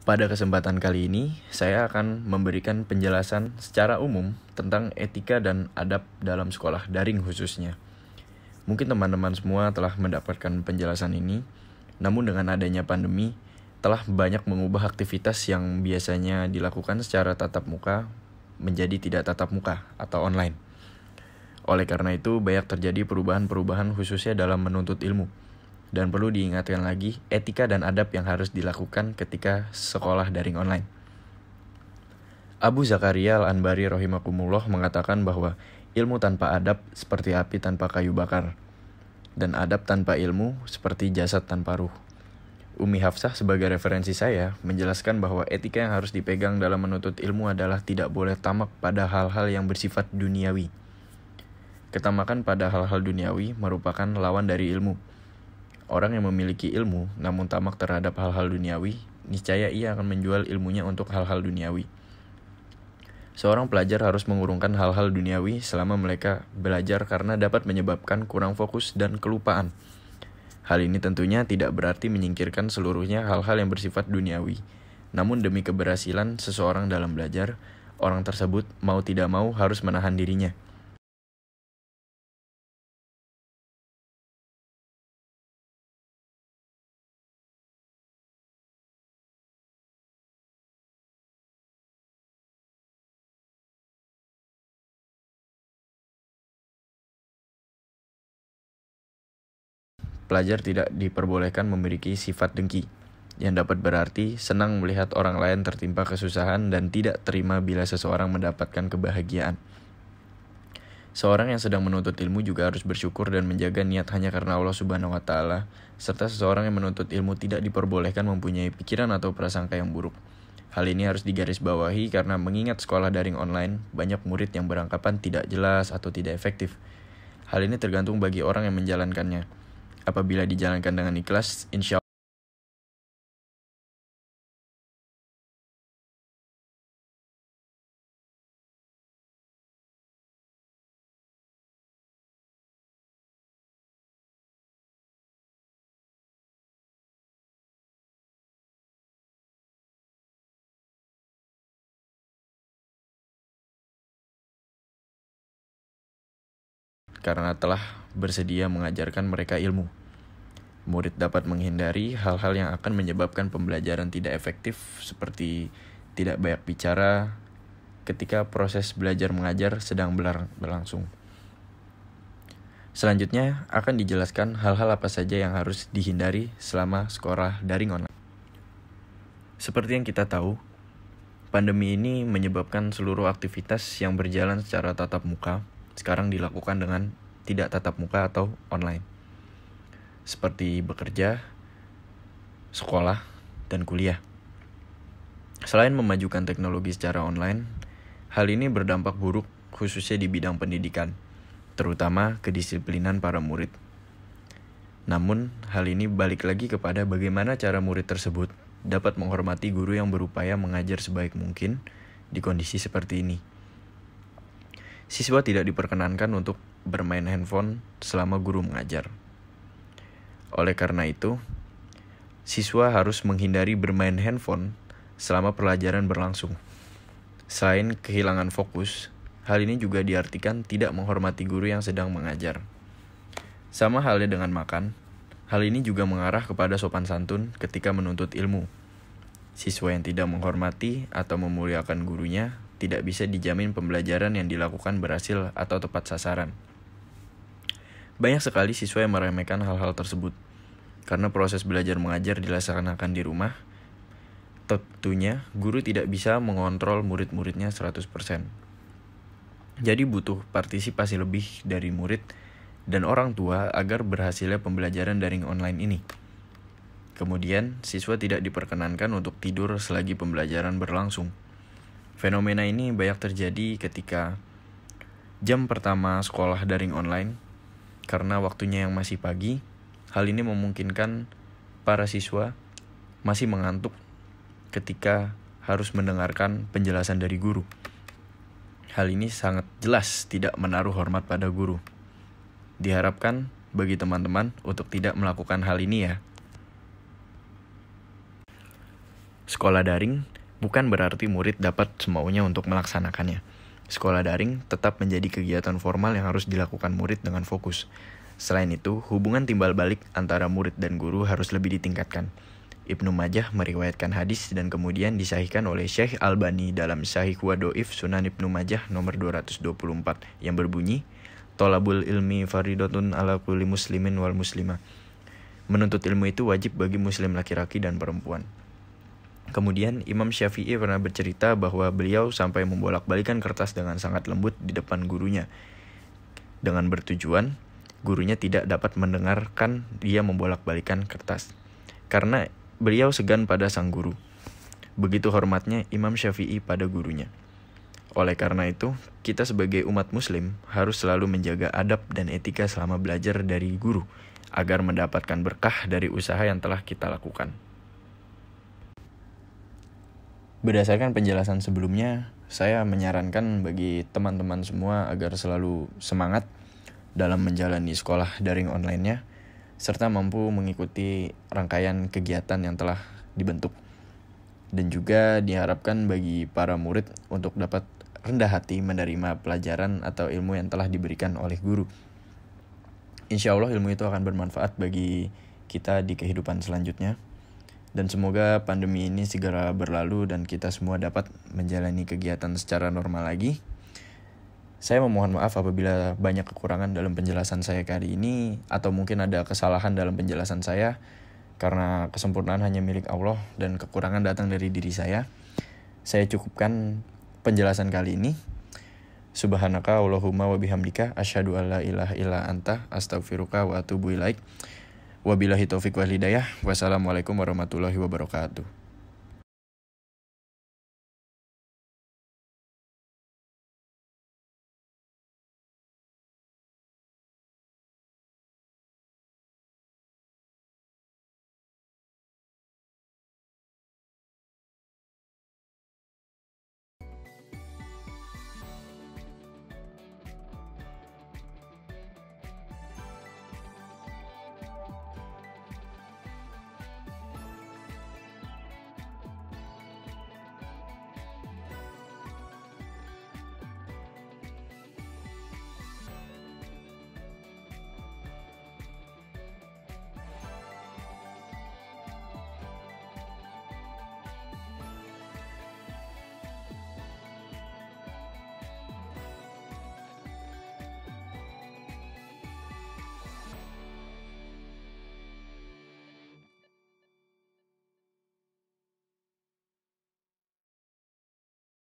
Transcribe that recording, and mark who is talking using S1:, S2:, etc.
S1: Pada kesempatan kali ini, saya akan memberikan penjelasan secara umum tentang etika dan adab dalam sekolah daring khususnya. Mungkin teman-teman semua telah mendapatkan penjelasan ini, namun dengan adanya pandemi, telah banyak mengubah aktivitas yang biasanya dilakukan secara tatap muka menjadi tidak tatap muka atau online. Oleh karena itu, banyak terjadi perubahan-perubahan khususnya dalam menuntut ilmu. Dan perlu diingatkan lagi, etika dan adab yang harus dilakukan ketika sekolah daring online. Abu Zakaria Al-Anbari rahimakumullah mengatakan bahwa ilmu tanpa adab seperti api tanpa kayu bakar, dan adab tanpa ilmu seperti jasad tanpa ruh. Umi Hafsah sebagai referensi saya menjelaskan bahwa etika yang harus dipegang dalam menuntut ilmu adalah tidak boleh tamak pada hal-hal yang bersifat duniawi. Ketamakan pada hal-hal duniawi merupakan lawan dari ilmu. Orang yang memiliki ilmu namun tamak terhadap hal-hal duniawi, niscaya ia akan menjual ilmunya untuk hal-hal duniawi. Seorang pelajar harus mengurungkan hal-hal duniawi selama mereka belajar karena dapat menyebabkan kurang fokus dan kelupaan. Hal ini tentunya tidak berarti menyingkirkan seluruhnya hal-hal yang bersifat duniawi. Namun demi keberhasilan seseorang dalam belajar, orang tersebut mau tidak mau harus menahan dirinya. Pelajar tidak diperbolehkan memiliki sifat dengki, yang dapat berarti senang melihat orang lain tertimpa kesusahan dan tidak terima bila seseorang mendapatkan kebahagiaan. Seorang yang sedang menuntut ilmu juga harus bersyukur dan menjaga niat hanya karena Allah Subhanahu wa Ta'ala, serta seseorang yang menuntut ilmu tidak diperbolehkan mempunyai pikiran atau prasangka yang buruk. Hal ini harus digarisbawahi karena mengingat sekolah daring online, banyak murid yang beranggapan tidak jelas atau tidak efektif. Hal ini tergantung bagi orang yang menjalankannya. Apabila dijalankan dengan ikhlas, insya Allah. Karena telah bersedia mengajarkan mereka ilmu. Murid dapat menghindari hal-hal yang akan menyebabkan pembelajaran tidak efektif seperti tidak banyak bicara ketika proses belajar mengajar sedang berlangsung. Selanjutnya akan dijelaskan hal-hal apa saja yang harus dihindari selama sekolah daring online. Seperti yang kita tahu, pandemi ini menyebabkan seluruh aktivitas yang berjalan secara tatap muka sekarang dilakukan dengan tidak tatap muka atau online. Seperti bekerja, sekolah, dan kuliah. Selain memajukan teknologi secara online, hal ini berdampak buruk khususnya di bidang pendidikan, terutama kedisiplinan para murid. Namun, hal ini balik lagi kepada bagaimana cara murid tersebut dapat menghormati guru yang berupaya mengajar sebaik mungkin di kondisi seperti ini. Siswa tidak diperkenankan untuk bermain handphone selama guru mengajar. Oleh karena itu, siswa harus menghindari bermain handphone selama pelajaran berlangsung. Selain kehilangan fokus, hal ini juga diartikan tidak menghormati guru yang sedang mengajar. Sama halnya dengan makan, hal ini juga mengarah kepada sopan santun ketika menuntut ilmu. Siswa yang tidak menghormati atau memuliakan gurunya tidak bisa dijamin pembelajaran yang dilakukan berhasil atau tepat sasaran. Banyak sekali siswa yang meremehkan hal-hal tersebut. Karena proses belajar mengajar dilaksanakan di rumah, tentunya guru tidak bisa mengontrol murid-muridnya 100%. Jadi butuh partisipasi lebih dari murid dan orang tua agar berhasilnya pembelajaran daring online ini. Kemudian, siswa tidak diperkenankan untuk tidur selagi pembelajaran berlangsung. Fenomena ini banyak terjadi ketika jam pertama sekolah daring online, karena waktunya yang masih pagi. Hal ini memungkinkan para siswa masih mengantuk ketika harus mendengarkan penjelasan dari guru. Hal ini sangat jelas tidak menaruh hormat pada guru. Diharapkan bagi teman-teman untuk tidak melakukan hal ini ya. Sekolah daring bukan berarti murid dapat semaunya untuk melaksanakannya. Sekolah daring tetap menjadi kegiatan formal yang harus dilakukan murid dengan fokus. Selain itu, hubungan timbal balik antara murid dan guru harus lebih ditingkatkan. Ibnu Majah meriwayatkan hadis dan kemudian disahihkan oleh Syekh Albani dalam Sahih wa Do'if Sunan Ibnu Majah nomor 224 yang berbunyi, Tolabul ilmi faridatun ala kulli muslimin wal muslimah. Menuntut ilmu itu wajib bagi muslim laki-laki dan perempuan. Kemudian Imam Syafi'i pernah bercerita bahwa beliau sampai membolak-balikan kertas dengan sangat lembut di depan gurunya, dengan bertujuan gurunya tidak dapat mendengarkan dia membolak-balikan kertas, karena beliau segan pada sang guru. Begitu hormatnya Imam Syafi'i pada gurunya. Oleh karena itu, kita sebagai umat muslim harus selalu menjaga adab dan etika selama belajar dari guru, agar mendapatkan berkah dari usaha yang telah kita lakukan. Berdasarkan penjelasan sebelumnya, saya menyarankan bagi teman-teman semua agar selalu semangat dalam menjalani sekolah daring online-nya, serta mampu mengikuti rangkaian kegiatan yang telah dibentuk. Dan juga diharapkan bagi para murid untuk dapat rendah hati menerima pelajaran atau ilmu yang telah diberikan oleh guru. Insya Allah ilmu itu akan bermanfaat bagi kita di kehidupan selanjutnya. Dan semoga pandemi ini segera berlalu dan kita semua dapat menjalani kegiatan secara normal lagi. Saya memohon maaf apabila banyak kekurangan dalam penjelasan saya kali ini, atau mungkin ada kesalahan dalam penjelasan saya, karena kesempurnaan hanya milik Allah dan kekurangan datang dari diri saya. Saya cukupkan penjelasan kali ini. Subhanaka Allahumma wa bihamdika asyhadu an la ilaha illa anta astaghfiruka wa atubu ilaik. Wabillahi taufiq wal hidayah. Wassalamualaikum warahmatullahi wabarakatuh.